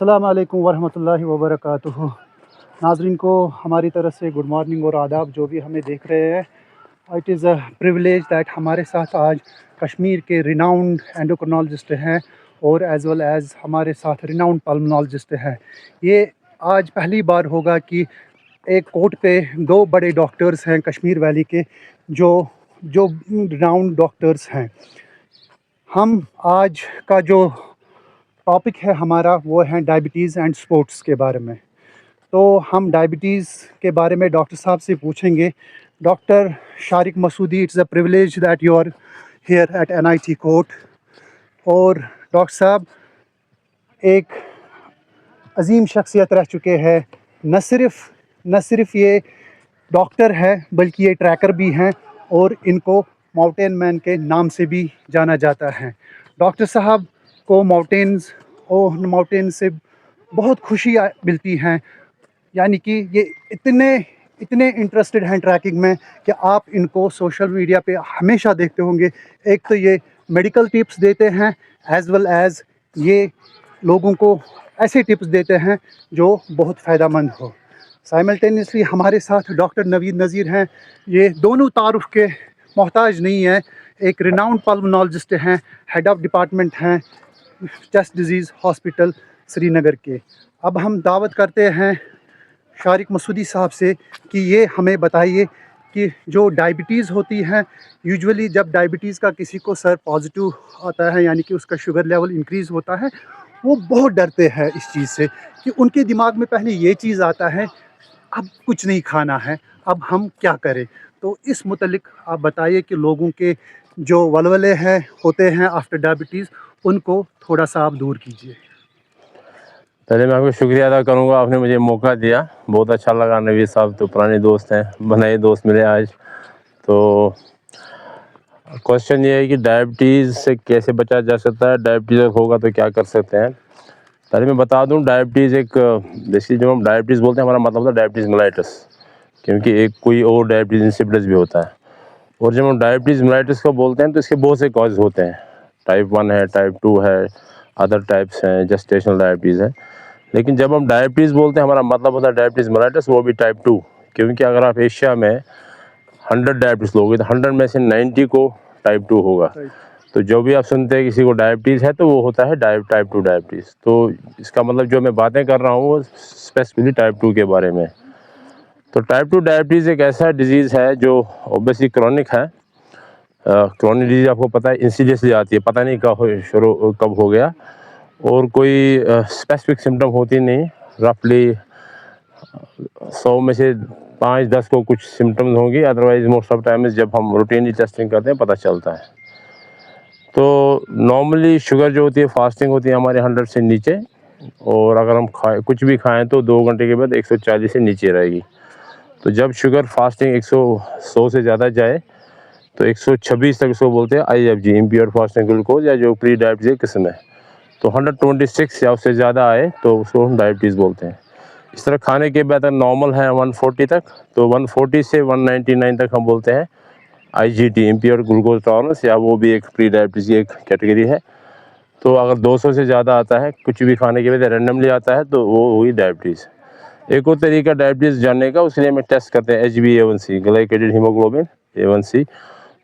अस्सलाम वालेकुम वरहमतुल्लाहि वबरकातुहू। नाज़रीन को हमारी तरफ से गुड मॉर्निंग और आदाब। जो भी हमें देख रहे हैं, it is a privilege that हमारे साथ आज कश्मीर के रिनाउंड एंडोक्रिनोलॉजिस्ट हैं और एज़ वेल एज़ हमारे साथ रिनाउंड पल्मोनोलॉजिस्ट हैं। ये आज पहली बार होगा कि एक कोर्ट पे दो बड़े डॉक्टर्स हैं कश्मीर वैली के, जो जो रिनाउंड डॉक्टर्स हैं। हम आज का जो टॉपिक है हमारा वो है डायबिटीज़ एंड स्पोर्ट्स के बारे में। तो हम डायबिटीज़ के बारे में डॉक्टर साहब से पूछेंगे। Doctor Sharik Masoodi, it's a privilege that you are here at NIT court. और डॉक्टर साहब एक अजीम शख्सियत रह चुके हैं। न सिर्फ ये डॉक्टर है बल्कि ये ट्रैकर भी हैं और इनको माउंटेन मैन के नाम से भी जाना जाता है। डॉक्टर साहब को माउंटेन से बहुत खुशी मिलती हैं, यानी कि ये इतने इंटरेस्टेड हैं ट्रैकिंग में कि आप इनको सोशल मीडिया पे हमेशा देखते होंगे। एक तो ये मेडिकल टिप्स देते हैं, एज़ वेल एज़ ये लोगों को ऐसे टिप्स देते हैं जो बहुत फ़ायदेमंद हो। साइमल्टेनियसली हमारे साथ डॉक्टर नवीद नज़ीर हैं। ये दोनों तारुफ के मोहताज नहीं हैं। एक रिनाउंड पल्मोनोलॉजिस्ट हैं, हेड ऑफ़ डिपार्टमेंट हैं चेस्ट डिजीज़ हॉस्पिटल श्रीनगर के। अब हम दावत करते हैं शारिक मसूदी साहब से कि ये हमें बताइए कि जो डायबिटीज़ होती है, यूजुअली जब डायबिटीज़ का किसी को सर पॉजिटिव आता है, यानी कि उसका शुगर लेवल इंक्रीज़ होता है, वो बहुत डरते हैं इस चीज़ से कि उनके दिमाग में पहले ये चीज़ आता है, अब कुछ नहीं खाना है, अब हम क्या करें। तो इस मुतल्लिक आप बताइए कि लोगों के जो वलवले हैं होते हैं आफ्टर डायबिटीज़, उनको थोड़ा सा आप दूर कीजिए। पहले मैं आपको शुक्रिया अदा करूंगा, आपने मुझे मौका दिया, बहुत अच्छा लगा। नवीद साहब तो पुराने दोस्त हैं, नए दोस्त मिले आज। तो क्वेश्चन ये है कि डायबिटीज़ से कैसे बचा जा सकता है, डायबिटीज़ होगा तो क्या कर सकते हैं। पहले मैं बता दूं, डायबिटीज़ एक बेसिकली जब हम डायबिटीज़ बोलते हैं, हमारा मतलब होता है डायबिटीज़ मेलाइटस, क्योंकि एक कोई और डायबिटीज़ इंसिपिडस भी होता है। और जब हम डायबिटीज़ मेलाइटस को बोलते हैं तो इसके बहुत से कॉज होते हैं। टाइप 1 है, टाइप 2 है, अदर टाइप्स हैं, जेस्टेशनल डायबिटीज़ है। लेकिन जब हम डायबिटीज़ बोलते हैं, हमारा मतलब होता है डायबिटीज़ मेलाइटस, वो भी टाइप 2। क्योंकि अगर आप एशिया में 100 डायबिटीज़ लोगे तो 100 में से 90 को टाइप 2 होगा। तो जो भी आप सुनते हैं किसी को डायबिटीज़ है तो वो होता है टाइप 2 डायबिटीज़। तो इसका मतलब जो मैं बातें कर रहा हूँ वो स्पेसिफिकली टाइप 2 के बारे में। तो टाइप 2 डायबिटीज़ एक ऐसा डिजीज़ है जो ऑब्वियसली क्रॉनिक है। क्रॉनिक डिजीज़ आपको पता है इंसिडियसली आती है, पता नहीं कब हो गया, और कोई स्पेसिफिक सिम्टम होती नहीं। रफली 100 में से 5-10 को कुछ सिम्टम्स होंगी, अदरवाइज मोस्ट ऑफ टाइम्स जब हम रूटीनली टेस्टिंग करते हैं पता चलता है। तो नॉर्मली शुगर जो होती है फास्टिंग होती है हमारे 100 से नीचे, और अगर हम कुछ भी खाएं तो 2 घंटे के बाद 140 से नीचे रहेगी। तो जब शुगर फास्टिंग 100 से ज़्यादा जाए तो 126 तक इसको बोलते हैं IFG, इम्प्योर फास्टिंग ग्लूकोज, या जो प्री डायबिटीज़ किस्म है। तो 126 या उससे ज़्यादा आए तो उसको हम डायबिटीज़ बोलते हैं। इस तरह खाने के बाद नॉर्मल है 140 तक, तो 140 से 199 तक हम बोलते हैं IGT, इम्प्योर ग्लूकोज टॉलरेंस, या वो भी एक प्री डायबिटीज़ की एक कैटेगरी है। तो अगर 200 से ज़्यादा आता है कुछ भी खाने के बाद, रैंडमली आता है, तो वो हुई डायबिटीज़। एक और तरीका डायबिटीज़ जानने का, उसके लिए हमें टेस्ट करते हैं HbA1c, ग्लाइकेटेड हीमोग्लोबिन A1c।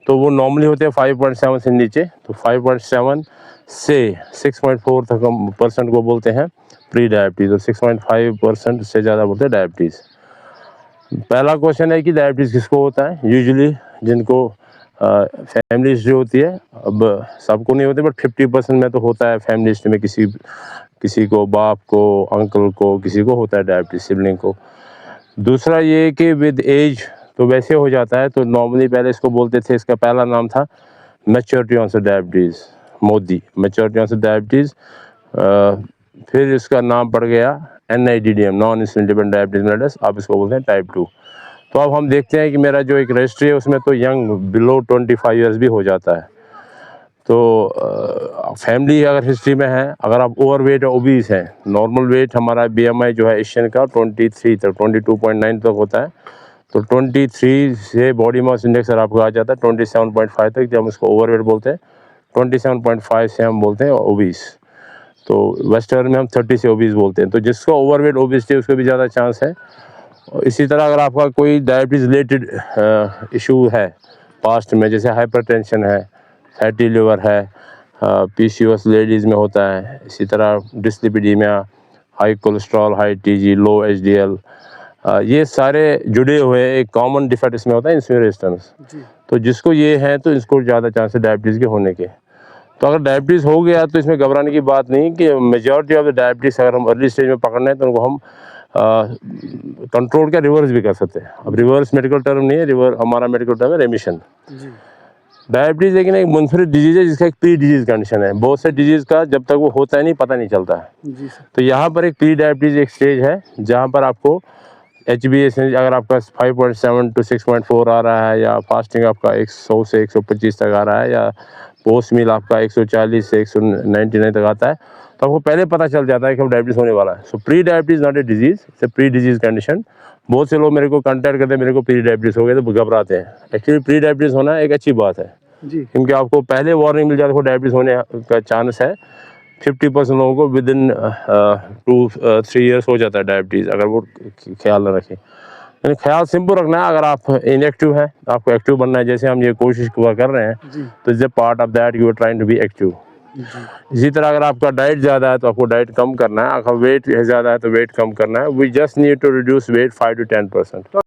तो वो नॉर्मली होते हैं 5.7 से नीचे, तो 5.7 से 6.4 तक हम % को बोलते हैं प्री डायबिटीज़, और 6.5% से ज़्यादा बोलते हैं डायबिटीज़। पहला क्वेश्चन है कि डायबिटीज़ किसको होता है। यूजुअली जिनको फैमिलीज जो होती है, अब सबको नहीं होते, बट 50% में तो होता है फैमिलीज में, किसी को, बाप को, अंकल को, किसी को होता है डायबिटीज़, सिबलिंग को। दूसरा ये कि विद एज तो वैसे हो जाता है। तो नॉर्मली पहले इसको बोलते थे, इसका पहला नाम था maturity onset diabetes, MODY maturity onset diabetes. फिर इसका नाम पड़ गया NIDDM, non insulin dependent diabetes mellitus, आप इसको बोलते हैं टाइप 2। तो अब हम देखते हैं कि मेरा जो एक रजिस्ट्री है उसमें तो यंग बिलो 25 ईयर्स भी हो जाता है। तो फैमिली अगर हिस्ट्री में है, अगर आप ओवरवेट या ओबीस हैं, नॉर्मल वेट हमारा BMI जो है एशियन का 23 तक, 22.9 तक होता है। तो 23 से बॉडी मास इंडेक्स अगर आपको आ जाता है 27.5 तक, जब हम इसको ओवरवेट बोलते हैं। 27.5 से हम बोलते हैं ओबीस। तो वेस्टर्न में हम 30 से ओबीस बोलते हैं। तो जिसका ओवरवेट ओबेसिटी उसको भी ज़्यादा चांस है। और इसी तरह अगर आपका कोई डायबिटीज़ रिलेटेड इशू है पास्ट में, जैसे हाइपरटेंशन है, फैटी लिवर है, पीसीओएस लेडीज़ में होता है, इसी तरह डिस्लिपिडीमिया, हाई कोलेस्ट्रॉल, हाई टीजी, लो एचडीएल, ये सारे जुड़े हुए एक कॉमन डिफेक्ट इसमें होता है इंसुलिन रेजिस्टेंस। तो जिसको ये है तो इसको ज़्यादा चांस है डायबिटीज़ के होने के। तो अगर डायबिटीज़ हो गया तो इसमें घबराने की बात नहीं कि मेजॉरिटी ऑफ द डायबिटीज़ अगर हम अर्ली स्टेज में पकड़ना है तो उनको हम कंट्रोल का रिवर्स भी कर सकते हैं। अब रिवर्स मेडिकल टर्म नहीं है, हमारा मेडिकल टर्म है रेमिशन। डायबिटीज़ लेकिन एक मुनफरिद डिजीज़ है जिसका एक प्री डिजीज़ कंडीशन है। बहुत से डिजीज़ का जब तक वो होता है नहीं पता नहीं चलता है। तो यहाँ पर एक प्री डायबिटीज़ एक स्टेज है जहाँ पर आपको HbA1c अगर आपका 5.7 to 6.4 आ रहा है, या फास्टिंग आपका 100 से 125 तक आ रहा है, या पोस्ट मील आपका 140 से 199 तक आता है, तो आपको पहले पता चल जाता है कि अब डायबिटीज़ होने वाला है। सो pre diabetes not a disease, it's a pre disease condition. बहुत से लोग मेरे को कॉन्टैक्ट करते हैं, मेरे को प्री डायबिटीज़ हो गया, तो घबराते हैं। एक्चुअली प्री डायबिटीज़ होना एक अच्छी बात है जी, क्योंकि आपको पहले वार्निंग मिल जाता है, डायबिटीज़ होने का चांस है। 50% लोगों को विद इन 2-3 ईयर्स हो जाता है डायबिटीज़, अगर वो ख्याल न रखें। यानी ख्याल सिंपल रखना है। अगर आप इनएक्टिव है, आपको एक्टिव बनना है, जैसे हम ये कोशिश कर रहे हैं, तो is a part of that you are trying to be active. इसी तरह अगर आपका डाइट ज़्यादा है तो आपको डाइट कम करना है, अगर वेट ज़्यादा है तो वेट कम करना है। We just need to reduce weight 5 to 10%।